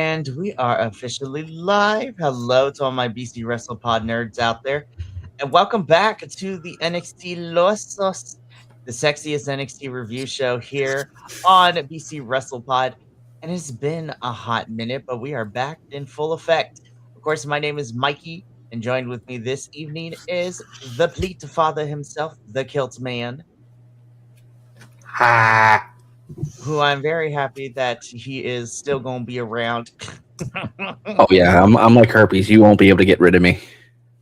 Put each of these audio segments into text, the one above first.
And we are officially live. Hello to all my BC WrestlePod nerds out there. And welcome back to the NXTilosos, the sexiest NXT review show here on BC WrestlePod. And it's been a hot minute, but we are back in full effect. Of course, my name is Mikey, and joined with me this evening is the Pleat Father himself, the Kilt Man, Ha! who I'm very happy that he is still going to be around. Oh yeah, I'm like herpes. You won't be able to get rid of me.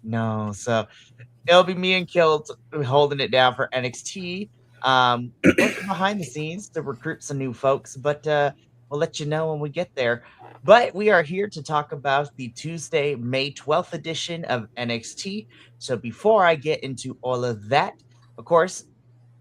No, so it'll be me and Kilt holding it down for NXT. Working behind the scenes to recruit some new folks, but we'll let you know when we get there. But we are here to talk about the Tuesday, May 12th edition of NXT. So before I get into all of that, of course,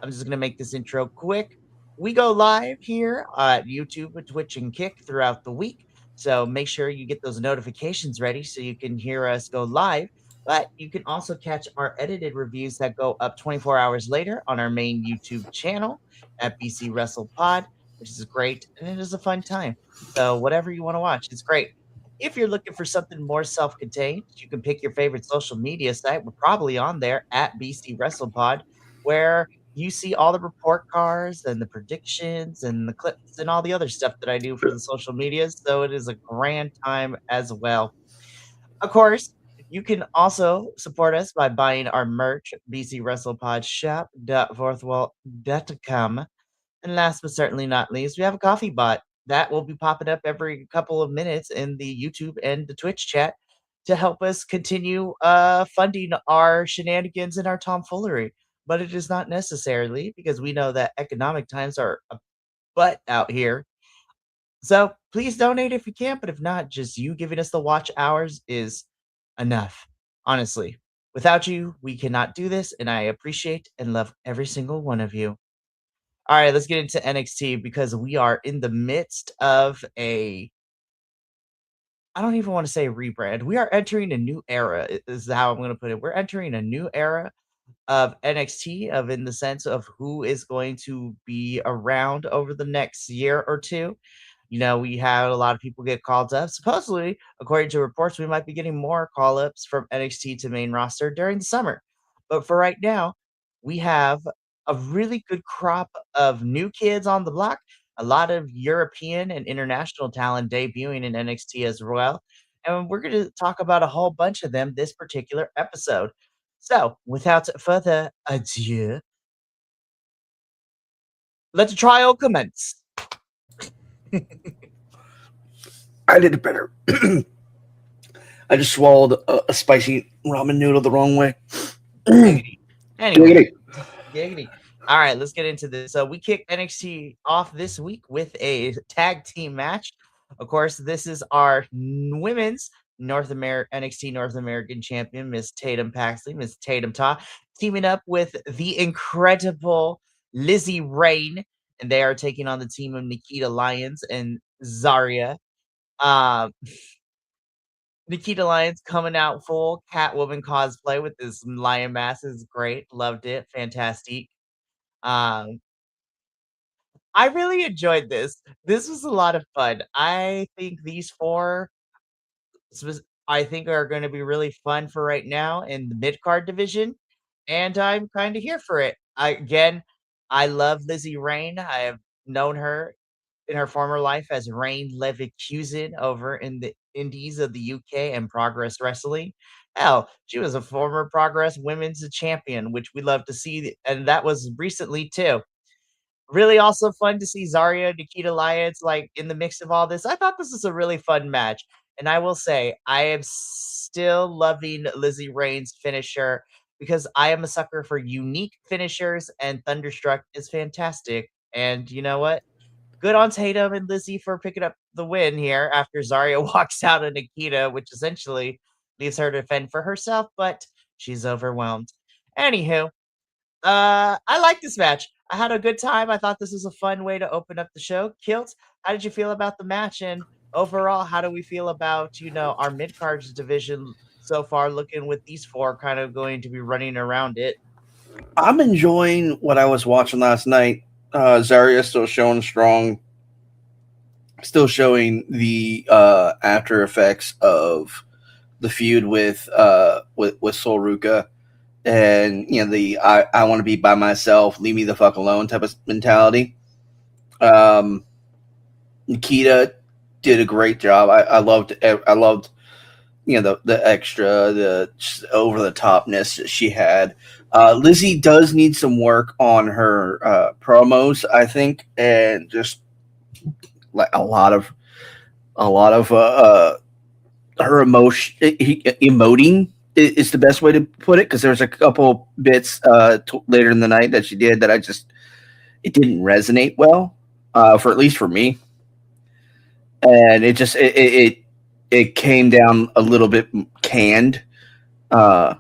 I'm just going to make this intro quick. We go live here at YouTube, Twitch, and Kick throughout the week. So make sure you get those notifications ready so you can hear us go live. But you can also catch our edited reviews that go up 24 hours later on our main YouTube channel at BC Wrestle Pod, which is great. And it is a fun time. So whatever you want to watch, it's great. If you're looking for something more self contained, you can pick your favorite social media site. We're probably on there at BC Wrestle Pod, where you see all the report cards and the predictions and the clips and all the other stuff that I do for the social medias. So it is a grand time as well. Of course, you can also support us by buying our merch, bcwrestlepodshop.forthwall.com. And last but certainly not least, we have a coffee bot that will be popping up every couple of minutes in the YouTube and the Twitch chat to help us continue funding our shenanigans and our tomfoolery. But it is not necessarily because we know that economic times are a butt out here. So please donate if you can, but if not, just you giving us the watch hours is enough. Honestly, without you, we cannot do this, and I appreciate and love every single one of you. All right, let's get into NXT because we are in the midst of I don't even want to say rebrand. We are entering a new era, is how I'm going to put it. We're entering a new era of NXT, of in the sense of who is going to be around over the next year or two. You know, we had a lot of people get called up. Supposedly, according to reports, we might be getting more call ups from NXT to main roster during the summer. But for right now, we have a really good crop of new kids on the block, a lot of European and international talent debuting in NXT as well. And we're going to talk about a whole bunch of them this particular episode. So, without further ado, let the trial commence. I did it better. I just swallowed a spicy ramen noodle the wrong way. Giggity. Anyway, Giggity. giggity. All right, let's get into this. So we kick NXT off this week with a tag team match. Of course, this is our women's NXT North American champion, Miss Tatum Paxley, Miss Tatum Ta, teaming up with the incredible Lizzie Rain, and they are taking on the team of Nikita Lyons and Zarya. Um, Nikita Lyons coming out full Catwoman cosplay with this lion mask is great. Loved it. Fantastic. Um, I really enjoyed this. This was a lot of fun. I think these four, I think, are going to be really fun for right now in the mid card division, and I'm kind of here for it. I love Lizzie Rain. I have known her in her former life as Rain Leverkusen over in the Indies of the UK and Progress Wrestling. Hell, she was a former Progress Women's Champion, which we love to see, and that was recently too. Really also fun to see Zarya, Nikita Lyons, like, in the mix of all this. I thought this was a really fun match, and I will say, I am still loving Lizzie Rain's finisher because I am a sucker for unique finishers, and Thunderstruck is fantastic. And you know what? Good on Tatum and Lizzie for picking up the win here after Zarya walks out on Nikita, which essentially leaves her to fend for herself, but she's overwhelmed. Anywho, I like this match. I had a good time. I thought this was a fun way to open up the show. Kilt, how did you feel about the match? And overall, how do we feel about, our mid cards division so far, looking with these four kind of going to be running around it? I'm enjoying what I was watching last night. Zarya still showing strong. still showing the after effects of the feud with Sol Ruka, and the I want to be by myself, leave me the fuck alone type of mentality. Um, Nikita did a great job. I loved the extra, the over the topness that she had. Lizzie does need some work on her promos, I think, and just like a lot of her emoting is the best way to put it, because there's a couple bits later in the night that she did that it didn't resonate well, for at least for me, and it came down a little bit canned, uh,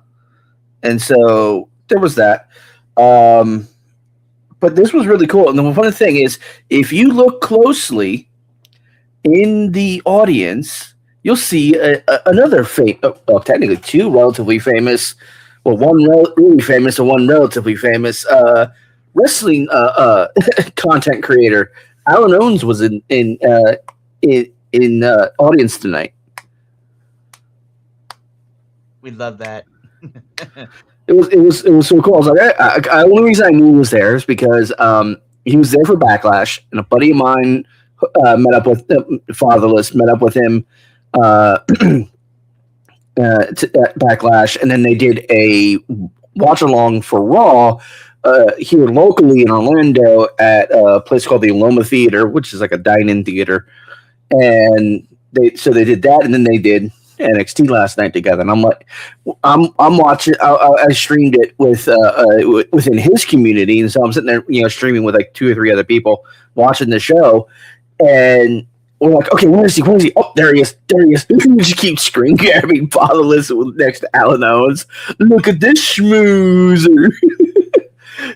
and so there was that. Um, but this was really cool, and the funny thing is, if you look closely in the audience, you'll see another well, technically two relatively famous, well, one really famous and one relatively famous wrestling content creator. Alan Owens was in audience tonight. We love that. It was so cool. I was like, the only reason I knew he was there is because he was there for Backlash, and a buddy of mine met up with Fatherless, met up with him uh, at Backlash, and then they did a watch along for Raw here locally in Orlando at a place called the Aloma Theater, which is like a dine-in theater, and they did that, and then they did NXT last night together, and I'm like, I'm watching. I streamed it within his community, and so I'm sitting there, streaming with like two or three other people watching the show, and we're like, okay, where is he? Where is he? Oh, there he is! There he is! We just keep screen grabbing Fatherless next to Alan Owens. Look at this schmoozer.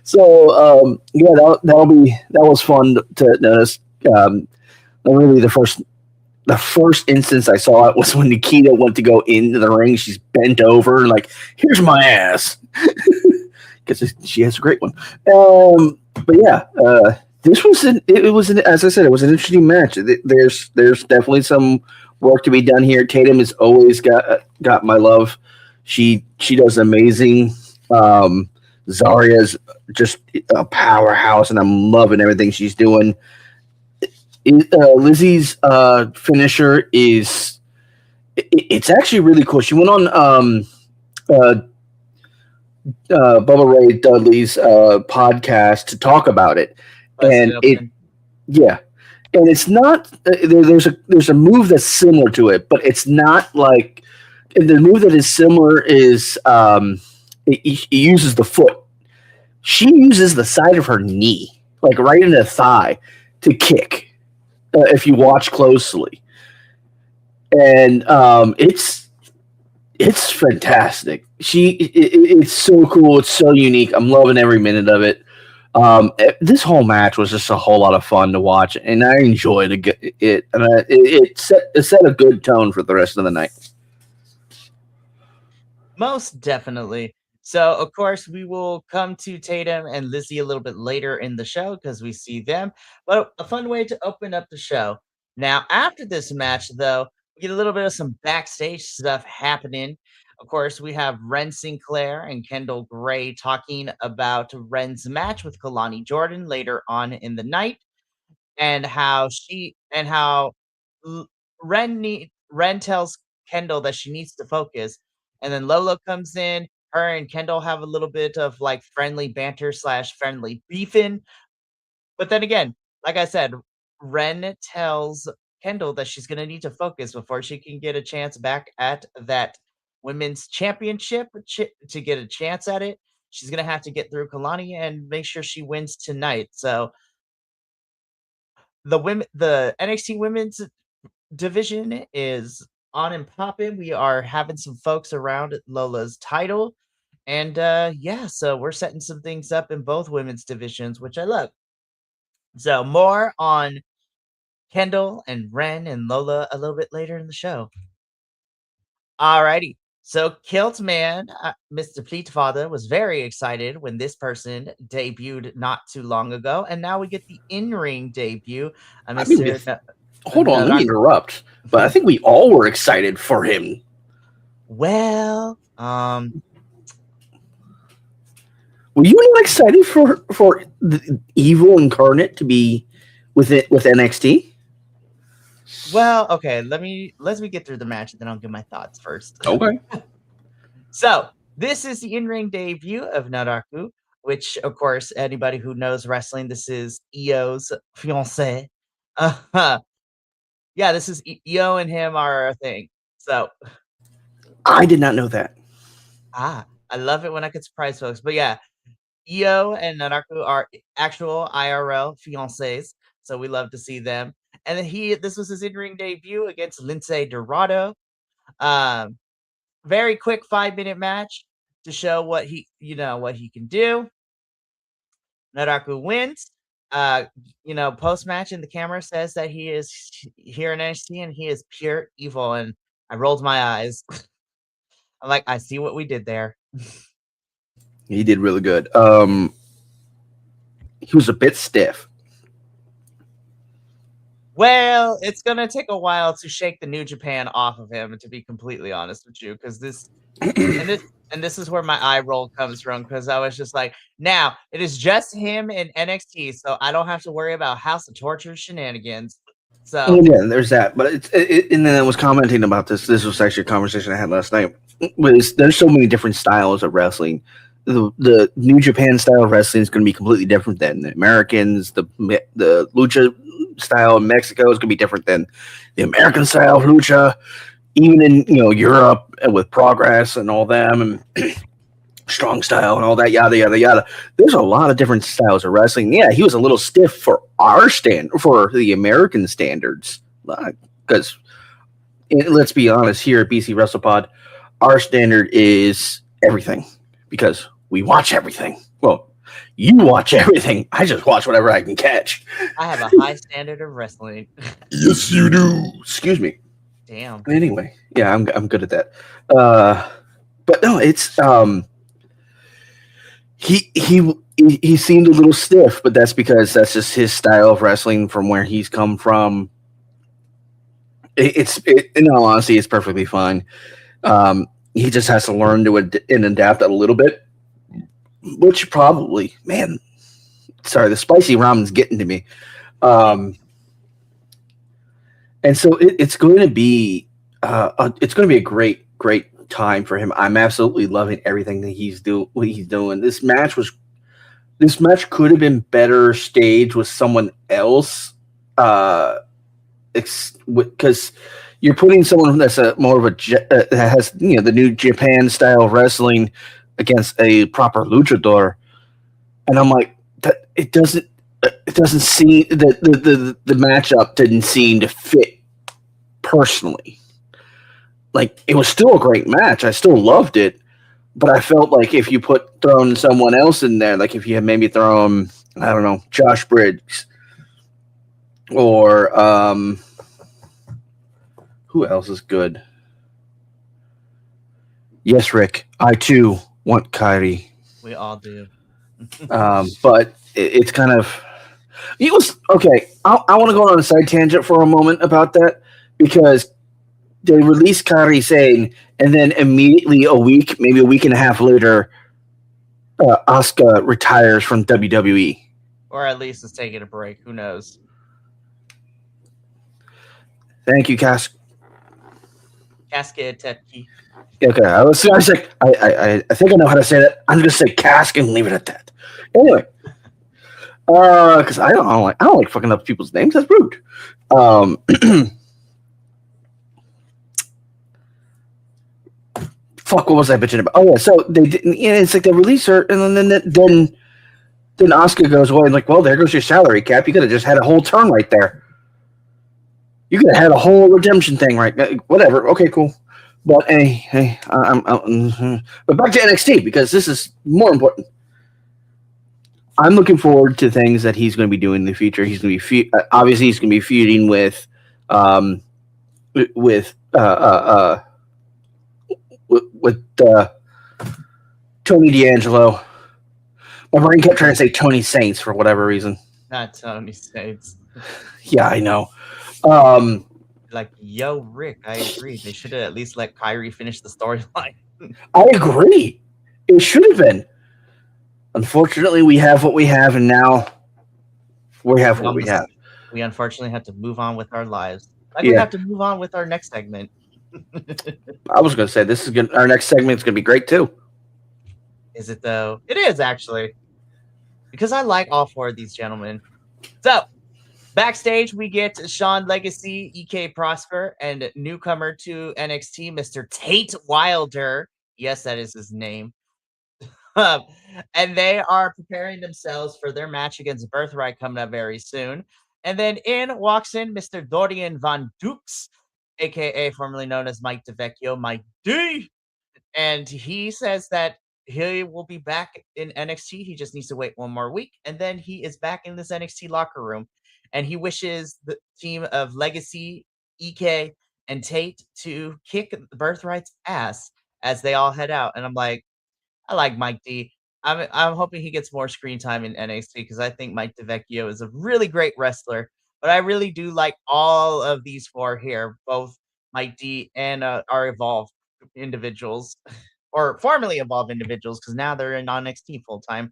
So yeah, that was fun to notice. Really, the first instance I saw it was when Nikita went to go into the ring. She's bent over and like, here's my ass, because she has a great one. But yeah, this was as I said, it was an interesting match. There's definitely some work to be done here. Tatum has always got my love. She does amazing. Zarya's just a powerhouse, and I'm loving everything she's doing. Lizzie's finisher it's actually really cool. She went on Bubba Ray Dudley's podcast to talk about it, and yeah, and it's not there's a move that's similar to it, but it's not like the move that is similar is it uses the foot. She uses the side of her knee, like right in the thigh, to kick. If you watch closely, and it's fantastic. It's so cool. It's so unique. I'm loving every minute of it. This whole match was just a whole lot of fun to watch, and I enjoyed it. And it set a good tone for the rest of the night. Most definitely. So, of course, we will come to Tatum and Lizzie a little bit later in the show because we see them. But a fun way to open up the show. Now, after this match, though, we get a little bit of some backstage stuff happening. Of course, we have Ren Sinclair and Kendall Gray talking about Ren's match with Kalani Jordan later on in the night, and how L- Ren tells Kendall that she needs to focus, and then Lola comes in. Her and Kendall have a little bit of like friendly banter slash friendly beefing, but then again, like I said, Ren tells Kendall that she's gonna need to focus before she can get a chance back at that women's championship to get a chance at it. She's gonna have to get through Kalani and make sure she wins tonight. So the NXT women's division is on and popping. We are having some folks around Lola's title. And yeah, so we're setting some things up in both women's divisions, which I love. So more on Kendall and Ren and Lola a little bit later in the show. Alrighty. So Kilt Man, Mr. Fleetfather, was very excited when this person debuted not too long ago, and now we get the in-ring debut. I mean, Mr. Hold on, let me interrupt. But I think we all were excited for him. Well, were you not excited for the Evil Incarnate to be with NXT? Well, okay. Let me get through the match, and then I'll give my thoughts first. Okay. So this is the in-ring debut of Naraku, which, of course, anybody who knows wrestling, this is Io's fiance. Yeah, this is Io and him are a thing. So I did not know that. I love it when I can surprise folks. But yeah, Io and Naraku are actual IRL fiancés, so we love to see them. And then this was his in-ring debut against Lince Dorado. Very quick 5-minute match to show what he can do. Naraku wins. Post match, and the camera says that he is here in NXT and he is pure evil. And I rolled my eyes. I'm like, I see what we did there. He did really good. He was a bit stiff. Well, it's gonna take a while to shake the New Japan off of him, to be completely honest with you, because this is where my eye roll comes from, because I was just like, now it is just him in NXT, so I don't have to worry about House of Torture shenanigans. So yeah, there's that. But and then I was commenting about this. This was actually a conversation I had last night. There's so many different styles of wrestling. The New Japan style of wrestling is going to be completely different than the Americans. The lucha style in Mexico is going to be different than the American style of lucha. Even in Europe with Progress and all them and Strong Style and all that, yada yada yada. There's a lot of different styles of wrestling. Yeah, he was a little stiff for for the American standards, because let's be honest, here at BC WrestlePod, our standard is everything because we watch everything. Well, you watch everything. I just watch whatever I can catch. I have a high standard of wrestling. Yes, you do. Excuse me. Damn. Anyway, yeah, I'm good at that. But no, it's he seemed a little stiff, but that's because that's just his style of wrestling from where he's come from. In all honesty, it's perfectly fine. He just has to learn to and adapt a little bit, which probably, man, sorry, the spicy ramen's getting to me. And so it's going to be a great time for him. I'm absolutely loving everything that he's doing. This match could have been better staged with someone else, because you're putting someone that's more of that has the New Japan style wrestling against a proper luchador, and I'm like, that it doesn't seem that the matchup didn't seem to fit personally. Like, it was still a great match. I still loved it, but I felt like if you thrown someone else in there, like if you had maybe thrown, I don't know, Josh Briggs or who else is good? Yes, Rick, I too want Kyrie. We all do. But it's kind of, it was okay. I want to go on a side tangent for a moment about that, because they released Kairi Sane, and then immediately maybe a week and a half later, Asuka retires from WWE. Or at least is taking a break. Who knows? Thank you, Casket Tetki. Okay, I was like, I think I know how to say that. I'm just gonna say Cask and leave it at that. Anyway, because I don't like fucking up people's names. That's rude. Fuck, what was I bitching about? Oh yeah, so they didn't. It's like they release her, and then Asuka goes away, and like, well, there goes your salary cap. You could have just had a whole turn right there. You could have had a whole redemption thing right there. Whatever. Okay, cool. But hey, but back to NXT, because this is more important. I'm looking forward to things that he's going to be doing in the future. He's going to be obviously he's going to be feuding with Tony D'Angelo. My brain kept trying to say Tony Saints for whatever reason. Not Tony Saints. Yeah, I know. Um, Like, yo, Rick, I agree. They should have at least let Kyrie finish the storyline. I agree. It should have been. Unfortunately, we have what we have, and now we have we what we almost have. we unfortunately have to move on with our lives. Like we Yeah, have to move on with our next segment. I was going to say this is going. Our next segment is going to be great too. Is it though? It is actually. Because I like all four of these gentlemen. So backstage, we get Sean Legacy, EK Prosper, and newcomer to NXT, Mr. Tate Wilder. Yes, that is his name. Um, and they are preparing themselves for their match against Birthright coming up very soon. And then in walks in Mr. Dorian Von Dukes, aka formerly known as Mike DeVecchio, Mike D. And he says that he will be back in NXT. He just needs to wait one more week. And then he is back in this NXT locker room. And he wishes the team of Legacy, EK, and Tate to kick Birthright's ass as they all head out. And I'm like, I like Mike D. I'm hoping he gets more screen time in NXT because I think Mike DeVecchio is a really great wrestler. But I really do like all of these four here, both Mike D and our evolved individuals or formerly evolved individuals because now they're in NXT full time.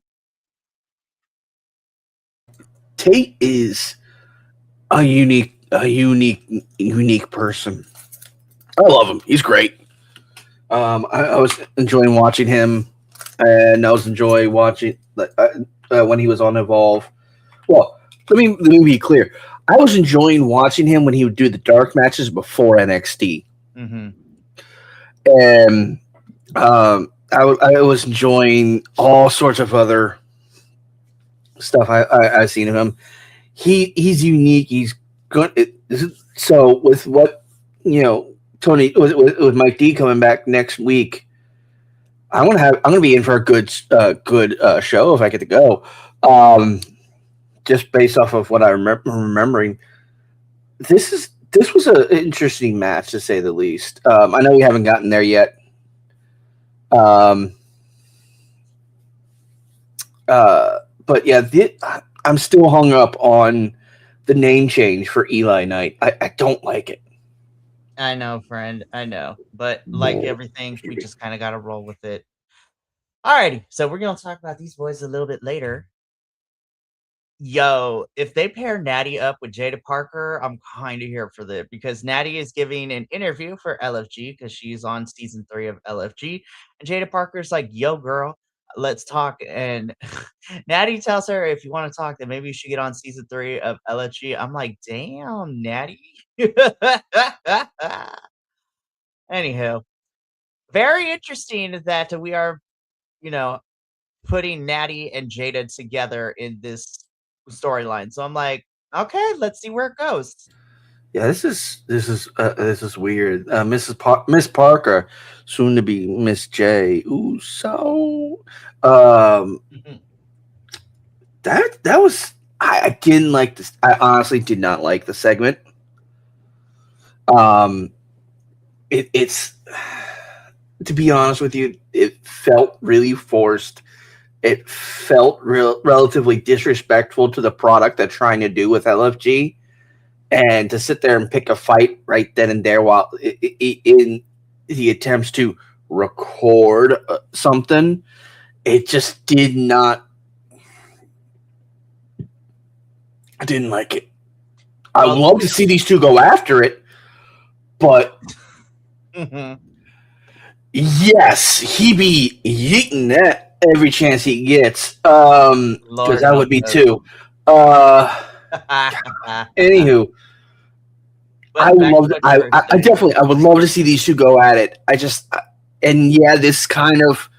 Tate is a unique person. I love him. He's great. I was enjoying watching him, and I was enjoying watching when he was on Evolve. Well, let me be clear. I was enjoying watching him when he would do the dark matches before NXT, Mm-hmm. and I was enjoying all sorts of other stuff I've seen of him. He's unique. He's good. So with what Tony with Mike D coming back next week, I'm gonna be in for a good show if I get to go. Just based off of what I remembering, this was an interesting match to say the least. I know we haven't gotten there yet. But yeah, I'm still hung up on the name change for Eli Knight. I don't like it. I know, friend. I know. But like everything, we just kind of got to roll with it. Alrighty. So we're going to talk about these boys a little bit later. Yo, if they pair Natty up with Jada Parker, I'm kind of here for that because Natty is giving an interview for LFG because she's on season 3 of LFG. And Jada Parker's like, yo, girl, let's talk. And Natty tells her, if you want to talk, then maybe you should get on season 3 of LFG. I'm like, damn, Natty. Anywho, very interesting that we are, you know, putting Natty and Jada together in this storyline. So I'm like, okay, let's see where it goes. Yeah, this is weird. Miss Parker, soon to be Miss J. Ooh, so that was I didn't like this. I honestly did not like the segment. It's to be honest with you, it felt really forced. It felt relatively disrespectful to the product they're trying to do with LFG, and to sit there and pick a fight right then and there while in the attempts to record something, it just did not. I didn't like it. I would love to see these two go after it, but yes, he be yeeting that every chance he gets. Because I would be too. Anywho, I would love. I definitely. I would love to see these two go at it. And yeah, this kind of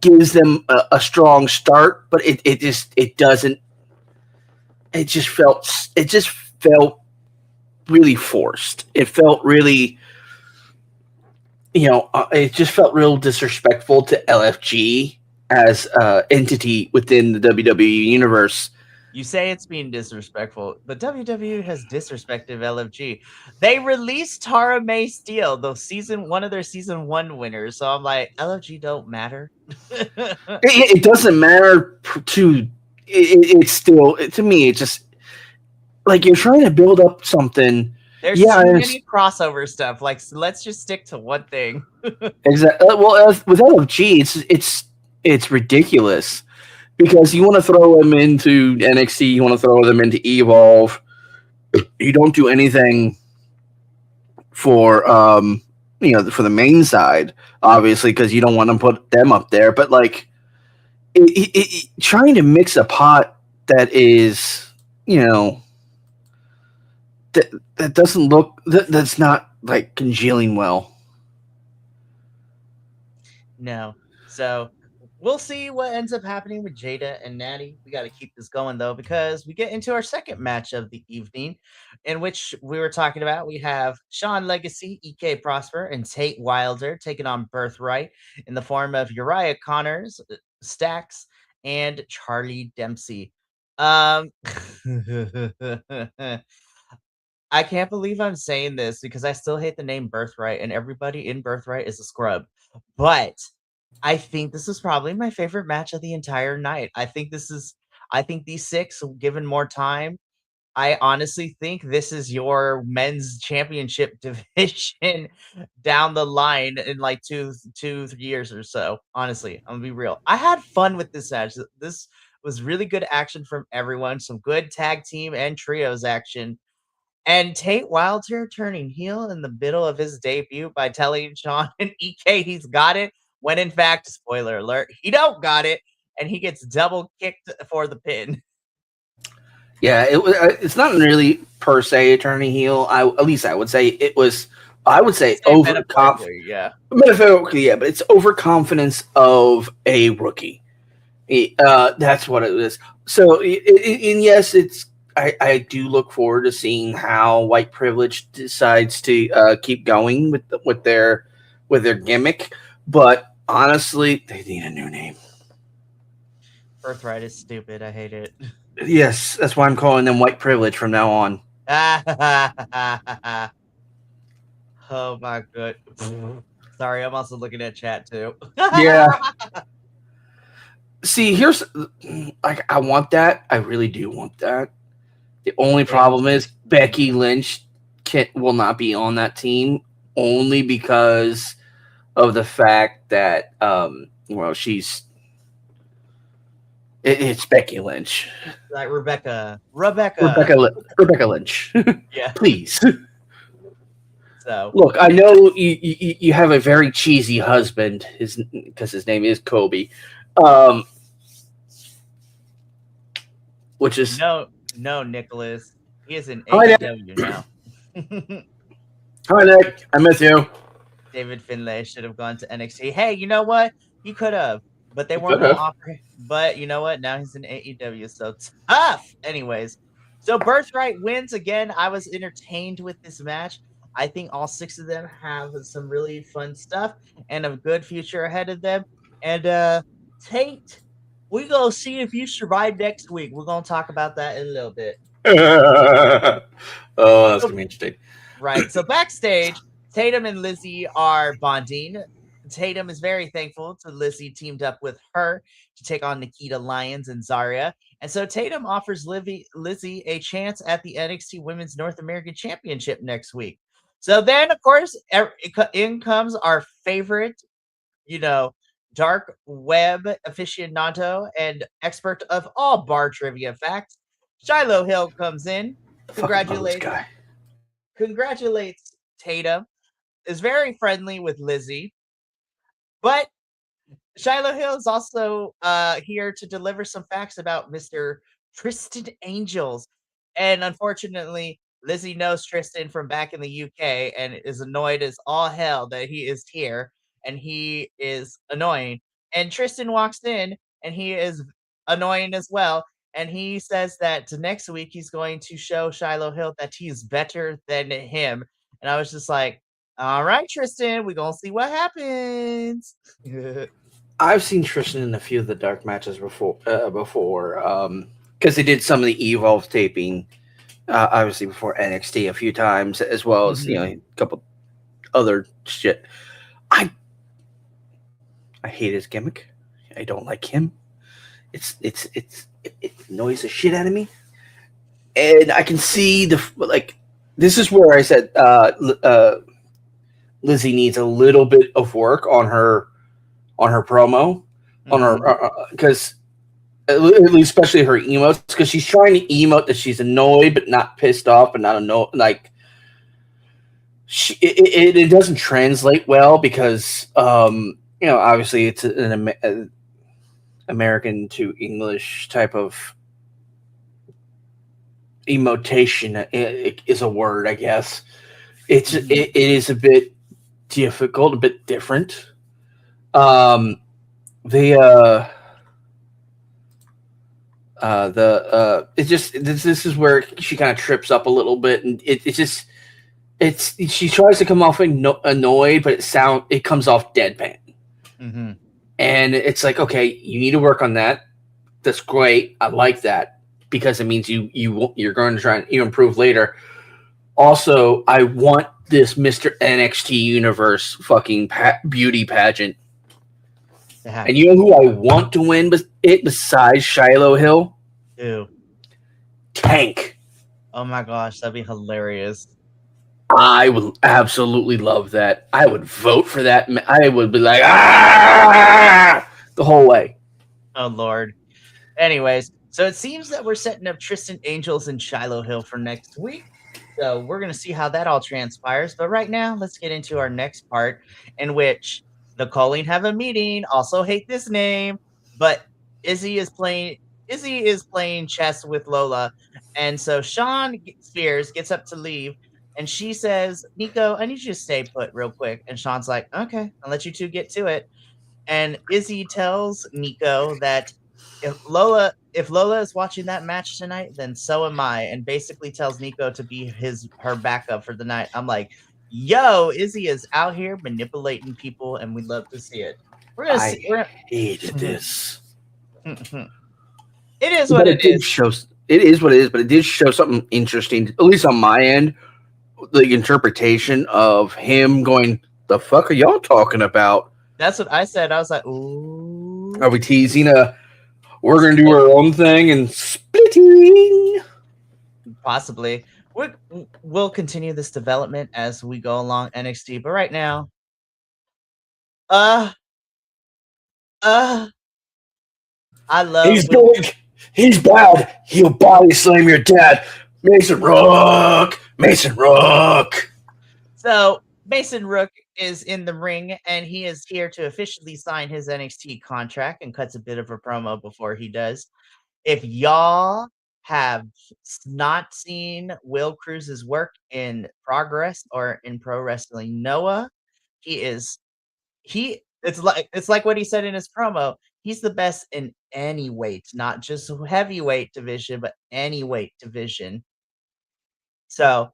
gives them a strong start, but it doesn't. It just felt really forced. It felt really. It just felt real disrespectful to LFG as an entity within the WWE universe. You say it's being disrespectful, but WWE has disrespected LFG. They released Tara May Steele, one of their season 1 winners. So I'm like, LFG don't matter. It doesn't matter to. It's still to me. It's just like you're trying to build up something There's Yeah, too it's many crossover stuff. Like, let's just stick to one thing. exactly. Well, with LFG, it's ridiculous because you want to throw them into NXT, you want to throw them into Evolve. You don't do anything for for the main side, obviously, because you don't want to put them up there. But like trying to mix a pot that is that doesn't look that's not like congealing well. No. So we'll see what ends up happening with Jada and Natty. We got to keep this going though, because we get into our second match of the evening, in which we were talking about. We have Sean Legacy, EK Prosper, and Tate Wilder taking on Birthright in the form of Uriah Connors, Stax, and Charlie Dempsey. Um, I can't believe I'm saying this because I still hate the name Birthright, and everybody in Birthright is a scrub. But I think this is probably my favorite match of the entire night. I think these six, given more time, I honestly think this is your men's championship division down the line in like 3 years or so. Honestly, I'm gonna be real. I had fun with this match. This was really good action from everyone. Some good tag team and trios action. And Tate Wilder turning heel in the middle of his debut by telling Sean and EK he's got it, when in fact, spoiler alert, he don't got it, and he gets double kicked for the pin. Yeah, it's not really per se turning heel. At least I would say it was. I would say Metaphorically, yeah. metaphorically, yeah, but it's overconfidence of a rookie. That's what it is. So, and yes, I do look forward to seeing how white privilege decides to keep going with their gimmick. But honestly, they need a new name. Birthright is stupid. I hate it. Yes, that's why I'm calling them white privilege from now on. Oh my god. Sorry, I'm also looking at chat too. Yeah. See, here's like I want that. I really do want that. The only problem is Becky Lynch will not be on that team only because of the fact that she's it's Becky Lynch. Like Rebecca Lynch. Yeah. Please. So look, I know you have a very cheesy husband, because his name is Kobe, which is no, Nicholas. He is in AEW now. Hi Nick, I miss you. David Finlay should have gone to NXT. Hey, you know what? He could have, but they weren't going to offer. But you know what? Now he's in AEW, so tough. Anyways, so Birthright wins again. I was entertained with this match. I think all six of them have some really fun stuff and a good future ahead of them. And Tate, we go see if you survive next week. We're gonna talk about that in a little bit. Oh, that's gonna be interesting. Right. So backstage, Tatum and Lizzie are bonding. Tatum is very thankful to Lizzie teamed up with her to take on Nikita Lyons and Zarya. And so Tatum offers Lizzie a chance at the NXT Women's North American Championship next week. So then, of course, in comes our favorite, dark web aficionado and expert of all bar trivia facts. Shiloh Hill comes in, congratulates Tatum, is very friendly with Lizzie, but Shiloh Hill is also here to deliver some facts about Mr. Tristan Angels. And unfortunately, Lizzie knows Tristan from back in the UK and is annoyed as all hell that he is here and he is annoying. And Tristan walks in and he is annoying as well. And he says that next week he's going to show Shiloh Hill that he's better than him. And I was just like, all right, Tristan, we're going to see what happens. I've seen Tristan in a few of the dark matches before, because they did some of the Evolve taping, obviously before NXT a few times, as well as a couple other shit. I hate his gimmick. I don't like him. It annoys the shit out of me, and I can see this is where I said Lizzie needs a little bit of work on her promo, on her because at least especially her emotes, because she's trying to emote that she's annoyed but not pissed off, but not annoyed. Like it doesn't translate well because obviously it's an American to English type of emotation is a word, I guess. It is a bit difficult, a bit different. It's just this is where she kind of trips up a little bit, and she tries to come off annoyed, but it comes off deadpan, and it's like, okay, you need to work on that. That's great. I like that because it means you're going to try and improve later. Also, I want this Mr. NXT Universe fucking beauty pageant. Yeah. And you know who I want to win besides Shiloh Hill? Who? Tank. Oh my gosh, that'd be hilarious. I would absolutely love that. I would vote for that. I would be like, the whole way. Oh, Lord. Anyways, so it seems that we're setting up Tristan Angels and Shiloh Hill for next week. So we're going to see how that all transpires. But right now, let's get into our next part in which the Colleen have a meeting. Also hate this name, but Izzy is playing chess with Lola. And so Sean Spears gets up to leave. And she says, Nico, I need you to stay put real quick. And Sean's like, okay, I'll let you two get to it. And Izzy tells Nico that if Lola is watching that match tonight, then so am I. And basically tells Nico to be her backup for the night. I'm like, yo, Izzy is out here manipulating people, and we love to see it. I hated this. It is what it is. It is what it is, but it did show something interesting, at least on my end. The interpretation of him going, the fuck are y'all talking about? That's what I said. I was like, ooh. Are we teasing we're going to do our own thing and splitting? Possibly. We'll continue this development as we go along NXT. But right now, I love. He's big. He's bad. He'll body slam your dad. Mason Rook. So Mason Rook is in the ring, and he is here to officially sign his NXT contract and cuts a bit of a promo before he does. If y'all have not seen Will Cruz's work in Progress or in Pro Wrestling Noah, it's like what he said in his promo. He's the best in any weight, not just heavyweight division, but any weight division. So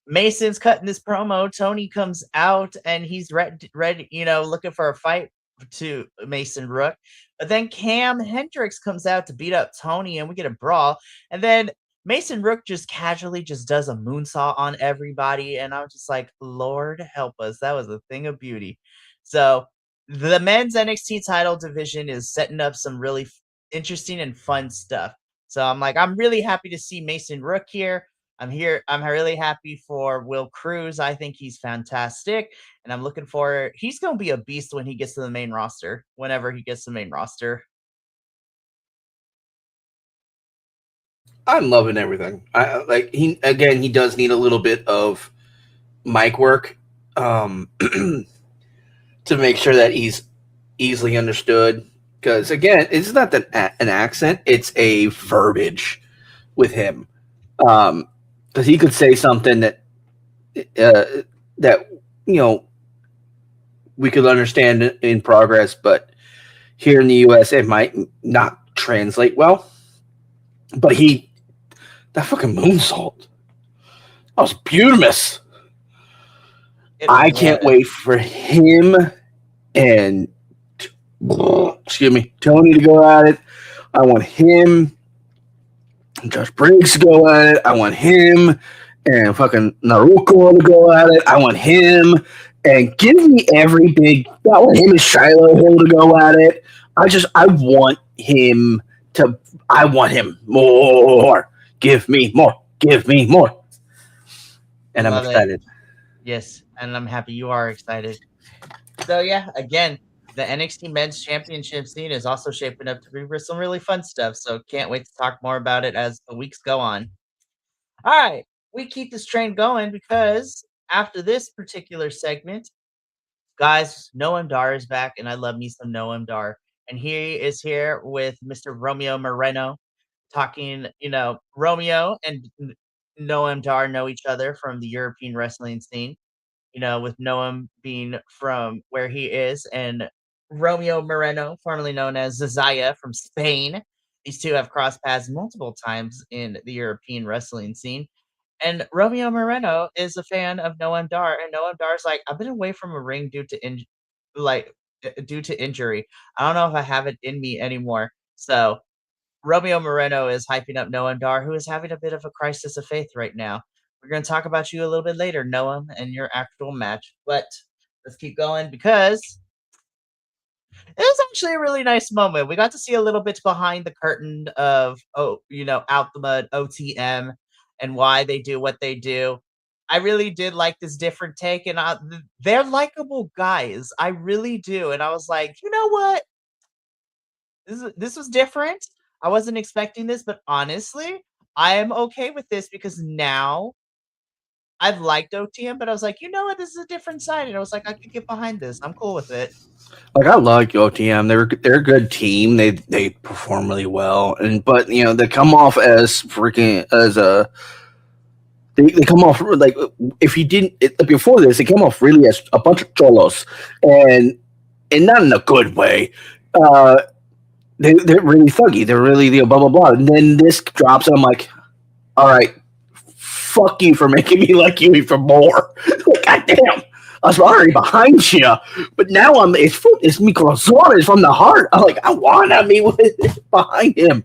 Mason's cutting this promo. Tony comes out and he's ready, looking for a fight to Mason Rook. But then Cam Hendricks comes out to beat up Tony, and we get a brawl. And then Mason Rook just casually just does a moonsault on everybody. And I was just like, Lord help us. That was a thing of beauty. So the men's NXT title division is setting up some really interesting and fun stuff. So I'm really happy to see Mason Rook here. I'm really happy for Will Cruz. I think he's fantastic. And I'm looking for, he's going to be a beast when he gets to the main roster, whenever he gets to the main roster. I'm loving everything. He does need a little bit of mic work to make sure that he's easily understood. Because again, it's not an accent; it's a verbiage with him. Because he could say something that we could understand in Progress, but here in the U.S. it might not translate well. But that fucking moonsault, that was beautiful. I can't wait for him and Tony to go at it. I want him and Josh Briggs to go at it. I want him and fucking Naruko to go at it. I want him and give me every big. I want him and Shiloh Hill to go at it. I want him to. I want him more. Give me more. Give me more. and I'm Love it. excited. Yes, and I'm happy you are excited. So yeah, again, the NXT Men's Championship scene is also shaping up to be some really fun stuff. So can't wait to talk more about it as the weeks go on. All right, we keep this train going because after this particular segment, guys, Noam Dar is back, and I love me some Noam Dar. And he is here with Mr. Romeo Moreno, talking. Romeo and Noam Dar know each other from the European wrestling scene. With Noam being from where he is, and Romeo Moreno, formerly known as Zazaya from Spain. These two have crossed paths multiple times in the European wrestling scene. And Romeo Moreno is a fan of Noam Dar, and Noam Dar's like, I've been away from a ring like due to injury. I don't know if I have it in me anymore. So Romeo Moreno is hyping up Noam Dar, who is having a bit of a crisis of faith right now. We're going to talk about you a little bit later, Noam, and your actual match. But let's keep going because it was actually a really nice moment. We got to see a little bit behind the curtain of Out the Mud OTM and why they do what they do. I really did like this different take, and they're likable guys. I really do, and I was like, you know what? This was different. I wasn't expecting this, but honestly, I am okay with this because now I've liked OTM, but I was like, you know what? This is a different side, and I was like, I could get behind this. I'm cool with it. Like I like OTM. They're a good team. They perform really well, but they come off as freaking as a they come off like if you didn't before this, they came off really as a bunch of cholos, and not in a good way. They're really thuggy. They're really blah blah blah. And then this drops, and I'm like, all right, fuck you for making me like you even more. God damn. I was already behind you, but now it's mi corazón. It's from the heart. I'm like, I want to be behind him.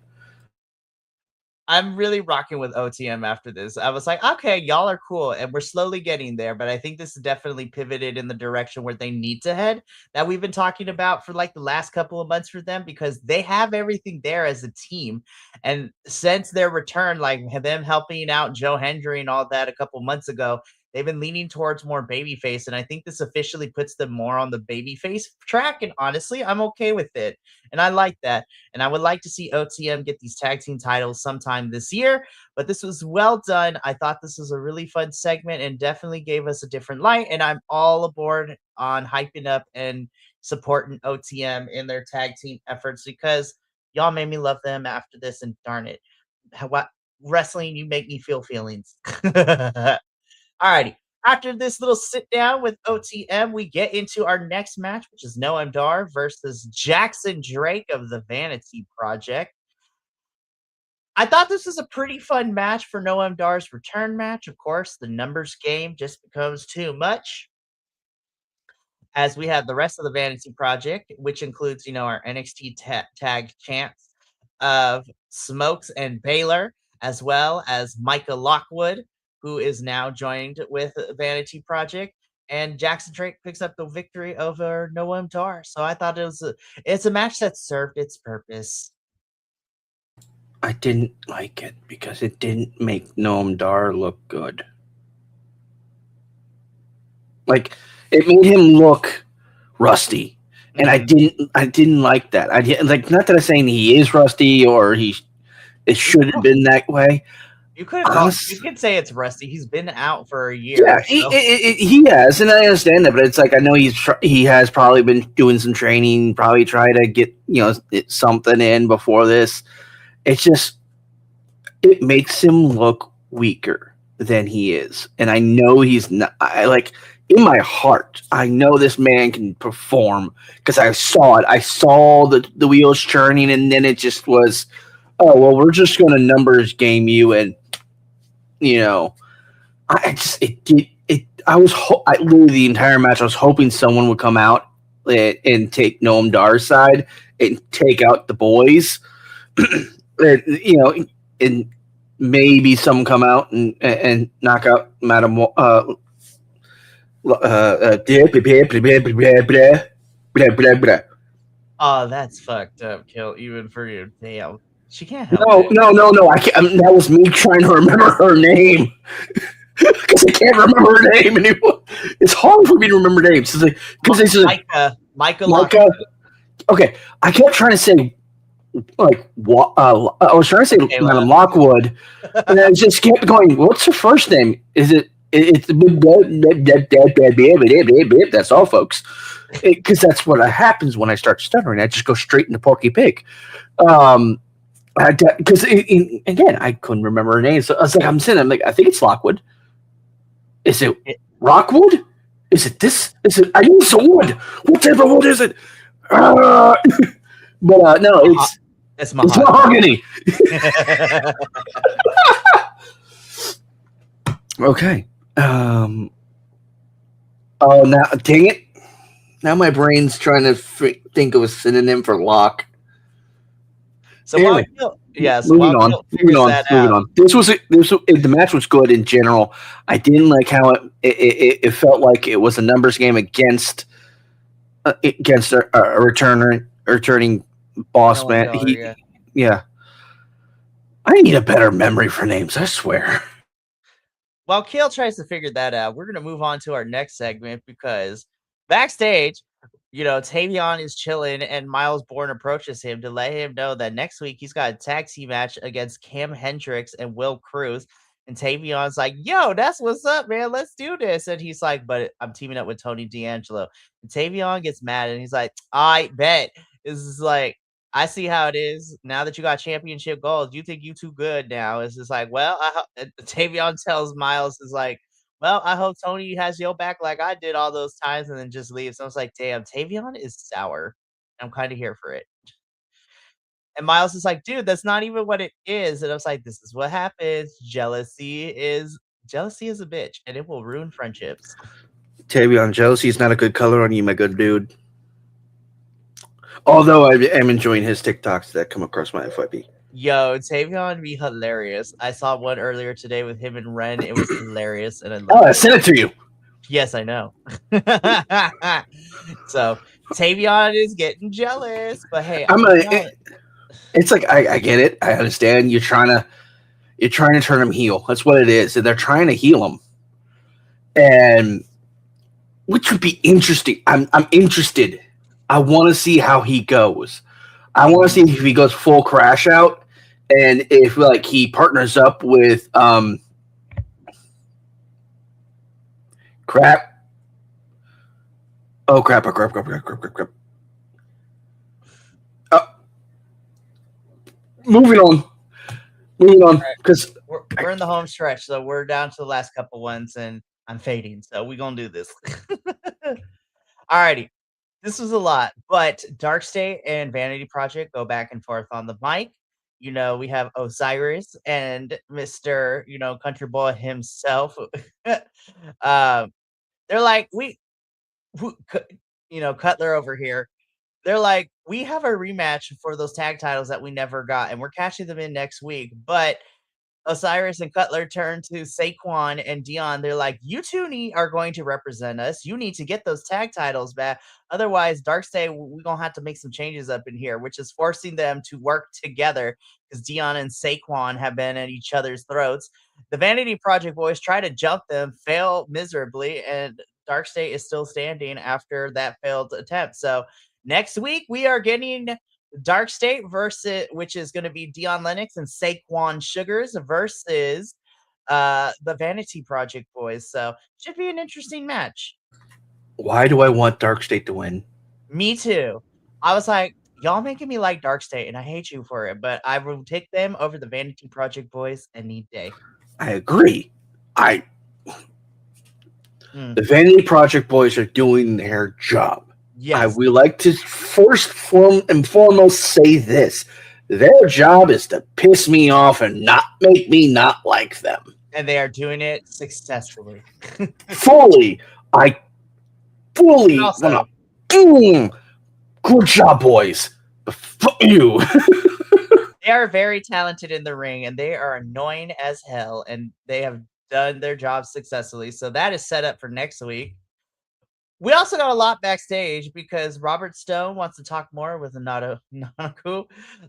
I'm really rocking with OTM after this. I was like, okay, y'all are cool, and we're slowly getting there, but I think this is definitely pivoted in the direction where they need to head that we've been talking about for like the last couple of months for them, because they have everything there as a team. And since their return, like them helping out Joe Hendry and all that a couple months ago, they've been leaning towards more babyface, and I think this officially puts them more on the babyface track. And honestly, I'm okay with it, and I like that. And I would like to see OTM get these tag team titles sometime this year. But this was well done. I thought this was a really fun segment and definitely gave us a different light. And I'm all aboard on hyping up and supporting OTM in their tag team efforts because y'all made me love them after this. And darn it, what wrestling, you make me feel feelings. Alrighty. After this little sit down with OTM, we get into our next match, which is Noam Dar versus Jackson Drake of the Vanity Project. I thought this was a pretty fun match for Noam Dar's return match. Of course, the numbers game just becomes too much, as we have the rest of the Vanity Project, which includes, our NXT tag champs of Smokes and Baylor, as well as Micah Lockwood, who is now joined with Vanity Project. And Jackson Drake picks up the victory over Noam Dar. So I thought it's a match that served its purpose. I didn't like it because it didn't make Noam Dar look good. Like it made him look rusty, and I didn't like that. I like not that I'm saying he is rusty or it should have been that way. You could say it's rusty. He's been out for a year. Yeah, he has, and I understand that. But it's like I know he has probably been doing some training, probably try to get something in before this. It's just it makes him look weaker than he is, and I know he's not. I like in my heart, I know this man can perform because I saw it. I saw the wheels churning, and then it just was, oh well, we're just going to numbers game you, and I literally the entire match I was hoping someone would come out and take Noam Dar's side and take out the boys, and maybe some come out and knock out Madam Oh, that's fucked up, Kill, even for your damn. She can't help it. No. I can't. That was me trying to remember her name. because I can't remember her name anymore. It's hard for me to remember names because it's like Micah Micah. Okay, I kept trying to say like I was trying to say Madam Kayla. Lockwood, and I just kept going. What's her first name? Is it? It's that's all, folks. Because that's what happens when I start stuttering. I just go straight into Porky Pig. Because again, I couldn't remember her name. So I was like, I'm sitting. I'm like, I think it's Lockwood. Is it Rockwood? Is it this? Is it? I need some wood. What type of wood is it? But no, It's mahogany. Okay. Oh, now dang it! Now my brain's trying to think of a synonym for lock. So anyway, moving on. This was the match was good in general. I didn't like how it felt like it was a numbers game against a returning boss man. Yeah. I need a better memory for names, I swear. While Kale tries to figure that out, we're going to move on to our next segment because backstage, Tavion is chilling and Miles Bourne approaches him to let him know that next week he's got a tag team match against Cam Hendricks and Will Cruz. And Tavion's like, yo, that's what's up, man. Let's do this. And he's like, but I'm teaming up with Tony D'Angelo. And Tavion gets mad and he's like, I bet. This is like, I see how it is. Now that you got championship goals, you think you too good now. It's just like, well, Tavion tells Miles is like, well, I hope Tony has your back like I did all those times, and then just leaves. So I was like, damn, Tavion is sour. I'm kind of here for it. And Miles is like, dude, that's not even what it is. And I was like, this is what happens. Jealousy is a bitch, and it will ruin friendships. Tavion, jealousy is not a good color on you, my good dude. Although I am enjoying his TikToks that come across my FYP. Yo, Tavion would be hilarious. I saw one earlier today with him and Ren. It was hilarious, and I sent it to you. Yes, I know. So Tavion is getting jealous, but hey, it's like I get it. I understand. You're trying to turn him heel. That's what it is. And they're trying to heal him, and which would be interesting. I'm interested. I want to see how he goes. I want to see if he goes full crash out, and if like he partners up with crap. Oh crap! Moving on, because we're in the home stretch, so we're down to the last couple ones, and I'm fading, so we're gonna do this. Alrighty. This was a lot, but Dark State and Vanity Project go back and forth on the mic. We have Osiris and Mr. Country Boy himself. They're like, Cutler over here. They're like, we have a rematch for those tag titles that we never got, and we're cashing them in next week. But Osiris and Cutler turn to Saquon and Dion. They're like, you two are going to represent us. You need to get those tag titles back. Otherwise, Darkstay, we're going to have to make some changes up in here, which is forcing them to work together because Dion and Saquon have been at each other's throats. The Vanity Project boys try to jump them, fail miserably, and Darkstay is still standing after that failed attempt. So next week, we are getting Dark State which is going to be Dion Lennox and Saquon Sugars versus the Vanity Project boys. So should be an interesting match. Why do I want Dark State to win? Me too. I was like, y'all making me like Dark State, and I hate you for it, but I will take them over the Vanity Project boys any day. I agree. The Vanity Project boys are doing their job. Yes. I would like to first and foremost say this. Their job is to piss me off and not make me not like them. And they are doing it successfully. I fully want to good job, boys. But fuck you. They are very talented in the ring, and they are annoying as hell, and they have done their job successfully. So that is set up for next week. We also got a lot backstage because Robert Stone wants to talk more with Nanaku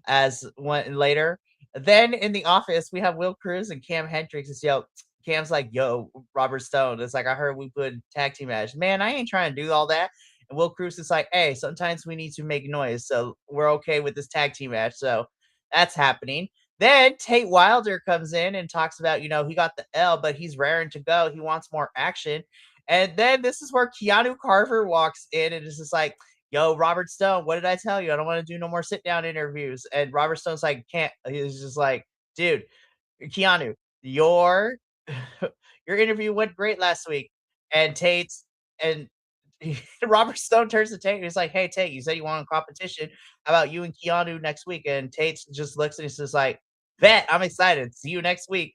as one later. Then in the office, we have Will Cruz and Cam Hendricks. Yo, Cam's like, yo, Robert Stone. It's like, I heard we put tag team match. Man, I ain't trying to do all that. And Will Cruz is like, hey, sometimes we need to make noise. So we're okay with this tag team match. So that's happening. Then Tate Wilder comes in and talks about, he got the L, but he's raring to go. He wants more action. And then this is where Keanu Carver walks in and is just like, yo, Robert Stone, what did I tell you? I don't want to do no more sit down interviews. And Robert Stone's like, can't. He's just like, dude, Keanu, your your interview went great last week. And Tate's and Robert Stone turns to Tate and he's like, hey, Tate, you said you want a competition. How about you and Keanu next week? And Tate just looks and he's just like, bet, I'm excited. See you next week.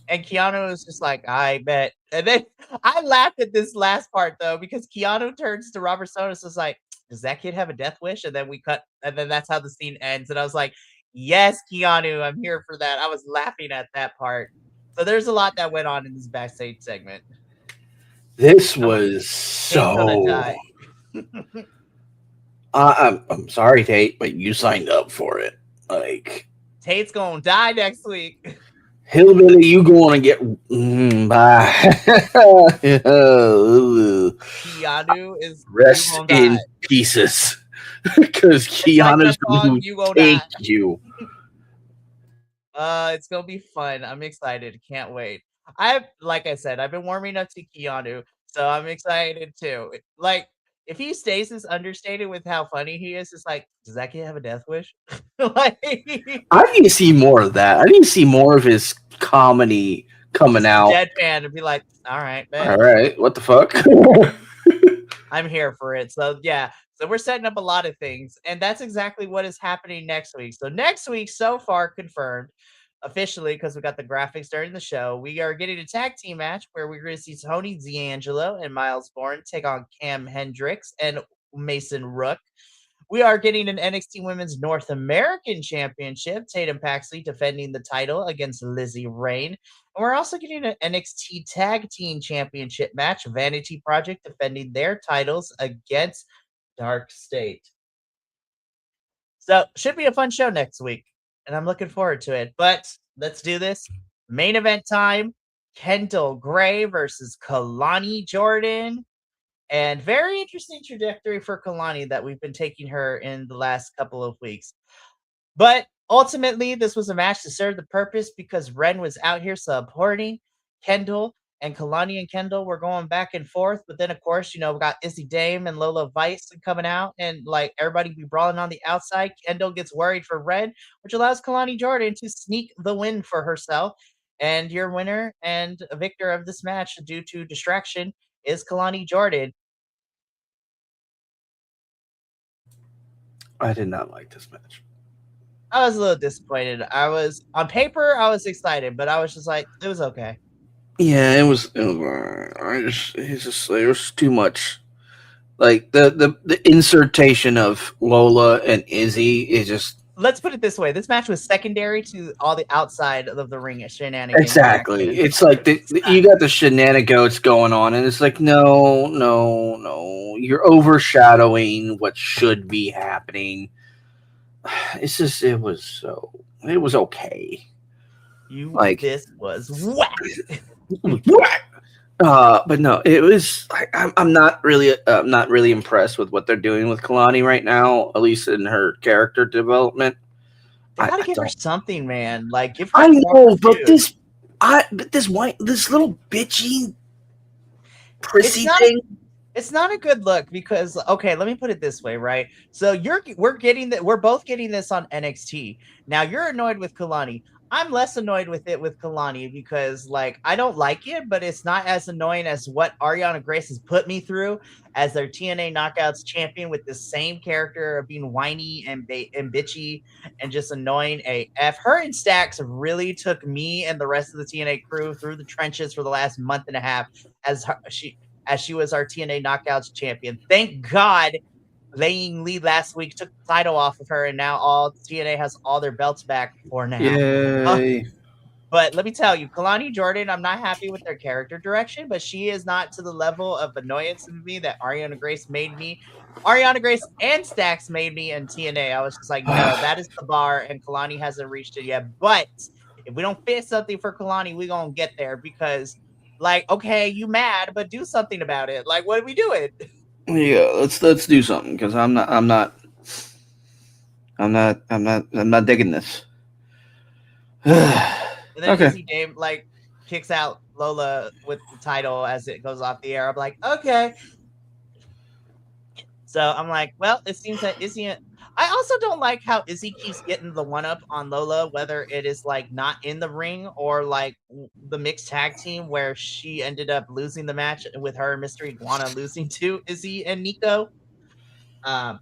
And Keanu is just like, I bet. And then I laughed at this last part though, because Keanu turns to Robert Stone and is just like, does that kid have a death wish? And then we cut, and then that's how the scene ends. And I was like, yes, Keanu, I'm here for that. I was laughing at that part. So there's a lot that went on in this backstage segment. This I'm was Tate's gonna so. die. I'm sorry, Tate, but you signed up for it. Like, Tate's gonna die next week. hillbilly, you going to get bye. Keanu is Rest you gonna in die. pieces, because Keanu's going you to gonna take die. you. It's gonna be fun. I'm excited. Can't wait. Like I said, I've been warming up to Keanu, so I'm excited too. Like, if he stays as understated with how funny he is, it's like, does that kid have a death wish? Like, I need to see more of that. I need to see more of his comedy coming out. deadpan and be like, all right, All man, right, what the fuck? I'm here for it. So yeah, so we're setting up a lot of things, and that's exactly what is happening next week. So next week, so far confirmed officially, because we got the graphics during the show, we are getting a tag team match where we're going to see Tony D'Angelo and Miles Bourne take on Cam Hendricks and Mason Rook. We are getting an NXT Women's North American Championship, Tatum Paxley defending the title against Lizzie Rain. And we're also getting an NXT Tag Team Championship match, Vanity Project defending their titles against Dark State. So, should be a fun show next week, and I'm looking forward to it. But let's do this. Main event time, Kendall Gray versus Kalani Jordan. And very interesting trajectory for Kalani that we've been taking her in the last couple of weeks. But ultimately, this was a match to serve the purpose because Ren was out here supporting Kendall, and Kalani and Kendall were going back and forth. But then, of course, we got Izzy Dame and Lola Vice coming out, and like everybody be brawling on the outside. Kendall gets worried for Ren, which allows Kalani Jordan to sneak the win for herself. And your winner and victor of this match, due to distraction, is Kalani Jordan. I did not like this match. I was a little disappointed. On paper, I was excited, but I was just like, it was okay. Yeah, it was there was too much. Like the insertion of Lola and Izzy is just. Let's put it this way: this match was secondary to all the outside of the ring shenanigans. Exactly. It's like you got the shenanigans going on, and it's like, no, you're overshadowing what should be happening. It's just, it was okay. This was whack. But no, it was. I'm not really impressed with what they're doing with Kalani right now, at least in her character development. They gotta give her something, man. Like, give her. I know, but this little bitchy prissy thing. It's not a good look because, okay, let me put it this way, right? So we're both getting this on NXT. Now you're annoyed with Kalani. I'm less annoyed with it with Kalani because, like, I don't like it, but it's not as annoying as what Ariana Grace has put me through as their TNA Knockouts champion with the same character of being whiny and bitchy and just annoying AF. Her and Stacks really took me and the rest of the TNA crew through the trenches for the last month and a half as she was our TNA Knockouts champion. Thank God Laying Lee last week took the title off of her, and now all TNA has all their belts back for now. Yay. But let me tell you, Kalani Jordan, I'm not happy with their character direction, but she is not to the level of annoyance of me that Ariana Grace made me. Ariana Grace and Stacks made me in TNA. I was just like, no, that is the bar, and Kalani hasn't reached it yet. But If we don't fit something for Kalani, we gonna get there because, like, okay, you mad, but do something about it. Like, what are we doing? Yeah, let's do something because I'm not digging this. And then Okay. Izzy Dame like kicks out Lola with the title as it goes off the air. I'm like, okay. So I'm like, well, it seems that Izzy. I also don't like how Izzy keeps getting the one up on Lola, whether it is like not in the ring or like the mixed tag team where she ended up losing the match with her Mystery Iguana losing to Izzy and Nico. Um,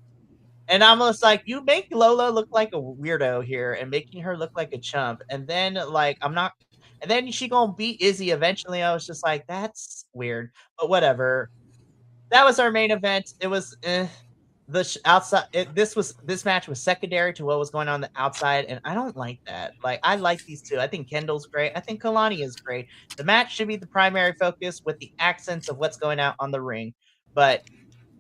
and I'm almost like, you make Lola look like a weirdo here and making her look like a chump. And then like I'm not and then she gonna beat Izzy eventually. I was just like, that's weird. But whatever. That was our main event. It was outside. This match was secondary to what was going on the outside, and I don't like that. Like I like these two. I think Kendall's great. I think Kalani is great. The match should be the primary focus with the accents of what's going on the ring, but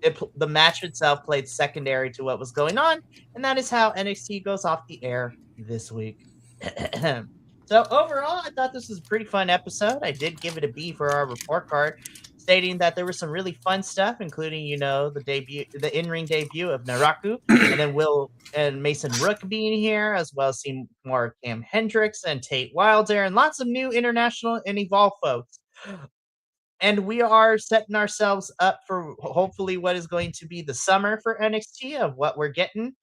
the match itself played secondary to what was going on, and that is how NXT goes off the air this week. So overall, I thought this was a pretty fun episode. I did give it a B for our report card, stating that there was some really fun stuff, including the in-ring debut of Naraku, and then Will and Mason Rook being here, as well as seeing more Cam Hendricks and Tate Wilder, and lots of new international and Evolve folks. And we are setting ourselves up for hopefully what is going to be the summer for NXT of what we're getting.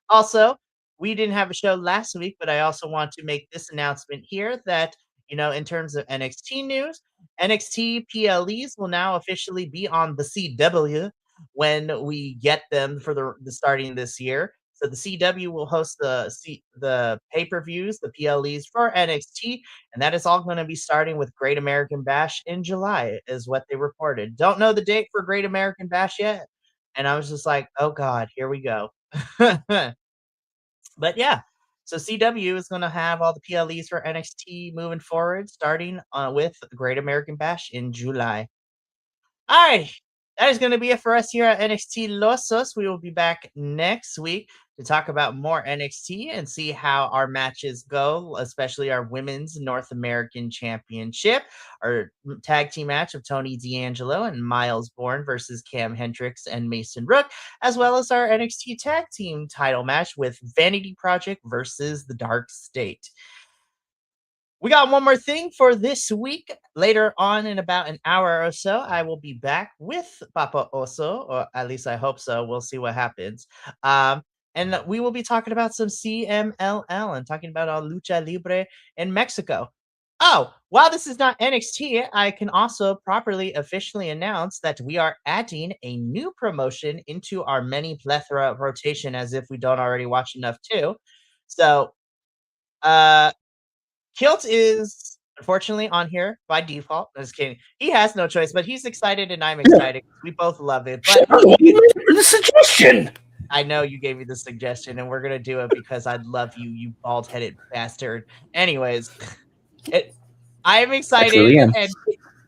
Also, we didn't have a show last week, but I also want to make this announcement here that, in terms of NXT news, NXT PLEs will now officially be on the CW when we get them for the starting this year. So the CW will host the pay-per-views, the PLEs for NXT, and that is all going to be starting with Great American Bash in July, is what they reported. Don't know the date for Great American Bash yet. And I was just like, oh God, here we go. But yeah, so CW is going to have all the PLEs for NXT moving forward, starting with Great American Bash in July. All right. That is going to be it for us here at NXTilosos. We will be back next week to talk about more NXT and see how our matches go, especially our Women's North American Championship, our tag team match of Tony D'Angelo and Miles Bourne versus Cam Hendricks and Mason Rook, as well as our NXT tag team title match with Vanity Project versus The Dark State. We got one more thing for this week. Later on, in about an hour or so, I will be back with Papa Oso, or at least I hope so. We'll see what happens. And we will be talking about some CMLL and talking about our Lucha Libre in Mexico. Oh, while this is not NXT, I can also properly officially announce that we are adding a new promotion into our many plethora rotation, as if we don't already watch enough too. So, Kilt is unfortunately on here by default. I'm just kidding. He has no choice, but he's excited and I'm excited. We both love it. But The suggestion. I know you gave me the suggestion, and we're gonna do it because I love you, you bald-headed bastard. Anyways, I am excited, and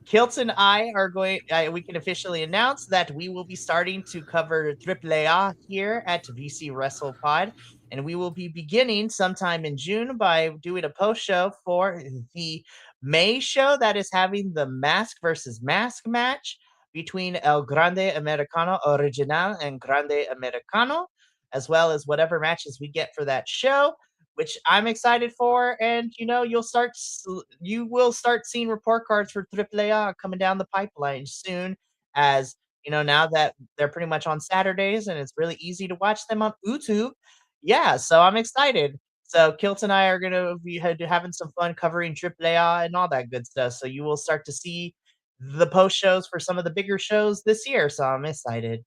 Kilt and I are going. We can officially announce that we will be starting to cover AAA here at VC Wrestle Pod, and we will be beginning sometime in June by doing a post show for the May show that is having the mask versus mask match between El Grande Americano Original and Grande Americano, as well as whatever matches we get for that show, which I'm excited for. And you will start seeing report cards for AAA coming down the pipeline soon, as now that they're pretty much on Saturdays and it's really easy to watch them on YouTube. Yeah, so I'm excited. So Kilt and I are gonna be having some fun covering AAA and all that good stuff. So you will start to see the post shows for some of the bigger shows this year. So I'm excited.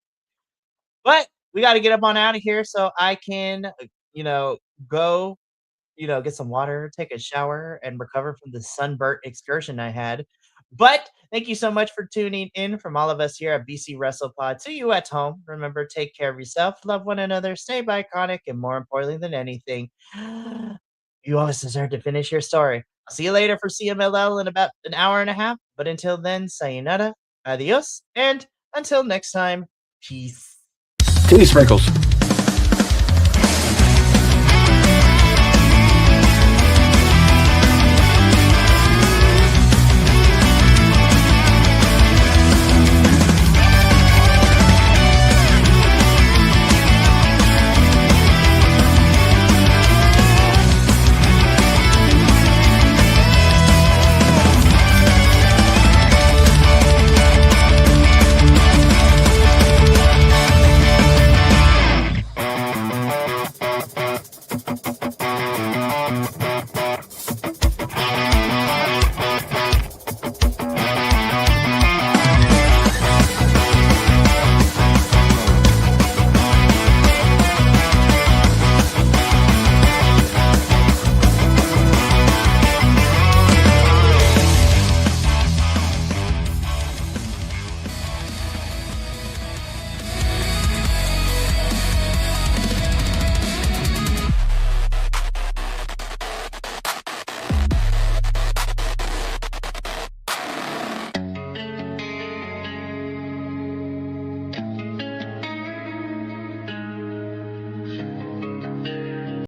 But we got to get up on out of here so I can, go, get some water, take a shower, and recover from the sunburnt excursion I had. But thank you so much for tuning in from all of us here at BC WrestlePod. To you at home, remember, take care of yourself, love one another, stay iconic, and more importantly than anything, you always deserve to finish your story. I'll see you later for CMLL in about an hour and a half. But until then, sayonara, adios, and until next time, peace. Peace, Sprinkles.